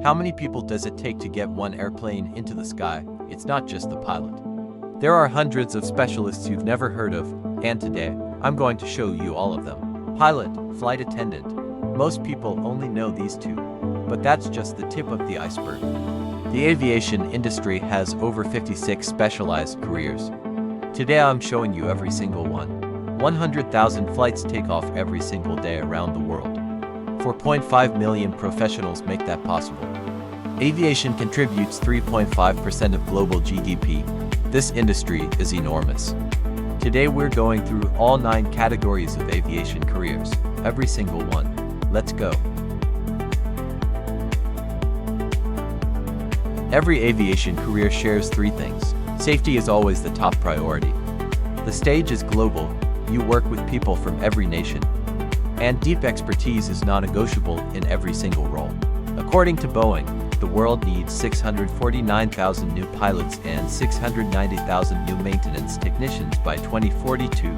How many people does it take to get one airplane into the sky? It's not just the pilot. There are hundreds of specialists you've never heard of, and today, I'm going to show you all of them. Pilot, flight attendant. Most people only know these two, but that's just the tip of the iceberg. The aviation industry has over 56 specialized careers. Today I'm showing you every single one. 100,000 flights take off every single day around the world. 4.5 million professionals make that possible. Aviation contributes 3.5% of global GDP. This industry is enormous. Today we're going through all 9 categories of aviation careers, every single one. Let's go. Every aviation career shares 3 things. Safety is always the top priority. The stage is global. You work with people from every nation. And deep expertise is non-negotiable in every single role. According to Boeing, the world needs 649,000 new pilots and 690,000 new maintenance technicians by 2042.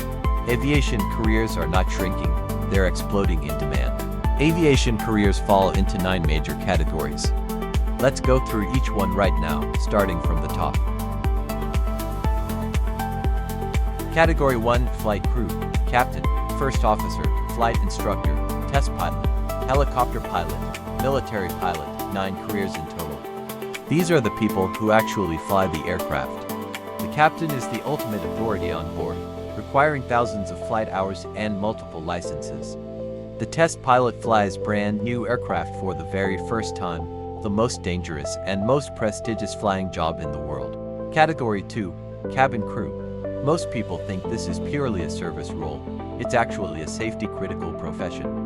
Aviation careers are not shrinking, they're exploding in demand. Aviation careers fall into 9 major categories. Let's go through each one right now, starting from the top. Category 1, Flight Crew, Captain, First Officer, Flight Instructor, Test Pilot, Helicopter Pilot, Military Pilot, 9 careers in total. These are the people who actually fly the aircraft. The captain is the ultimate authority on board, requiring thousands of flight hours and multiple licenses. The test pilot flies brand new aircraft for the very first time, the most dangerous and most prestigious flying job in the world. Category 2, Cabin Crew. Most people think this is purely a service role. It's actually a safety-critical profession.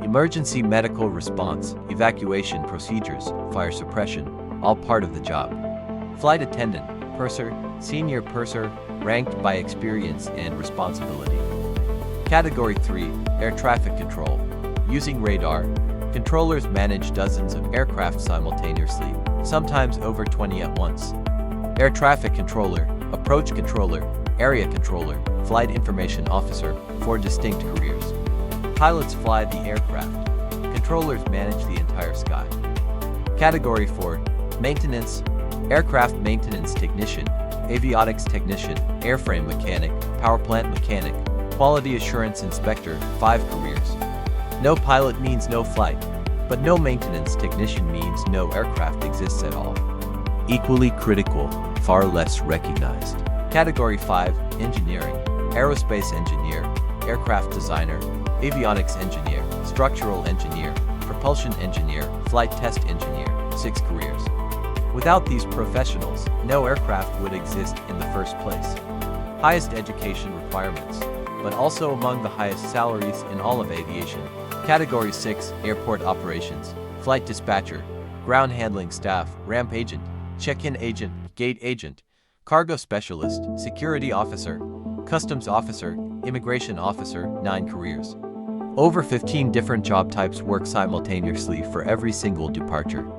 Emergency medical response, evacuation procedures, fire suppression, all part of the job. Flight attendant, purser, senior purser, ranked by experience and responsibility. Category 3, Air Traffic Control. Using radar, controllers manage dozens of aircraft simultaneously, sometimes over 20 at once. Air Traffic Controller, Approach Controller, Area Controller, Flight Information Officer, 4 distinct careers. Pilots fly the aircraft. Controllers manage the entire sky. Category 4, Maintenance, Aircraft Maintenance Technician, Avionics Technician, Airframe Mechanic, Power Plant Mechanic, Quality Assurance Inspector, 5 careers. No pilot means no flight, but no maintenance technician means no aircraft exists at all. Equally critical, far less recognized. Category 5, Engineering, Aerospace Engineer, Aircraft Designer, Avionics Engineer, Structural Engineer, Propulsion Engineer, Flight Test Engineer, 6 careers. Without these professionals, no aircraft would exist in the first place. Highest education requirements, but also among the highest salaries in all of aviation. Category 6, Airport Operations, Flight Dispatcher, Ground Handling Staff, Ramp Agent, Check-in Agent, Gate Agent, Cargo Specialist, Security Officer, Customs Officer, Immigration Officer, 9 careers. Over 15 different job types work simultaneously for every single departure.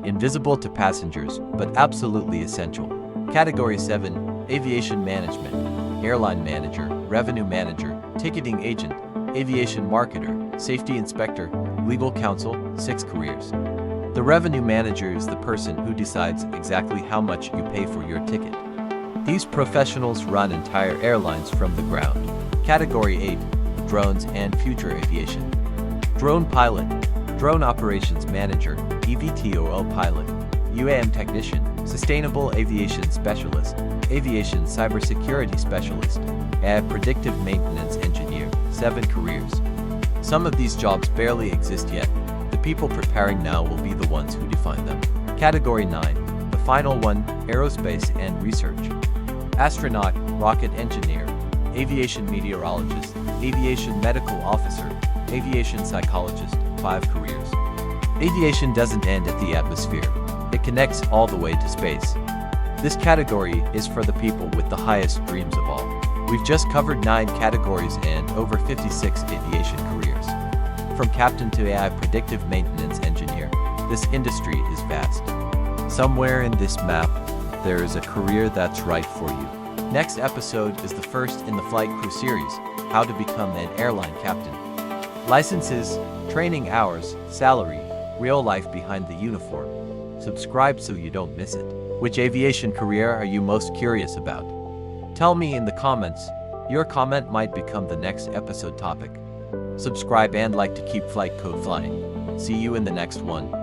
Invisible to passengers, but absolutely essential. Category 7, Aviation Management, Airline Manager, Revenue Manager, Ticketing Agent, Aviation Marketer, Safety Inspector, Legal Counsel, 6 careers. The Revenue Manager is the person who decides exactly how much you pay for your ticket. These professionals run entire airlines from the ground. Category 8, Drones and Future Aviation. Drone Pilot, Drone Operations Manager, eVTOL Pilot, UAM Technician, Sustainable Aviation Specialist, Aviation Cybersecurity Specialist, and Predictive Maintenance Engineer, 7 careers. Some of these jobs barely exist yet. The people preparing now will be the ones who define them. Category 9, the final one, Aerospace and Research. Astronaut, Rocket Engineer, Aviation Meteorologist, Aviation Medical Officer, Aviation Psychologist, 5 careers. Aviation doesn't end at the atmosphere. It connects all the way to space. This category is for the people with the highest dreams of all. We've just covered 9 categories and over 56 aviation careers. From captain to AI predictive maintenance engineer, this industry is vast. Somewhere in this map, there is a career that's right for you. Next episode is the first in the Flight Crew series, how to become an airline captain. Licenses, training hours, salary, Real life behind the uniform. Subscribe so you don't miss it. Which aviation career are you most curious about? Tell me in the comments. Your comment might become the next episode topic. Subscribe and like to keep flight code flying. See you in the next one.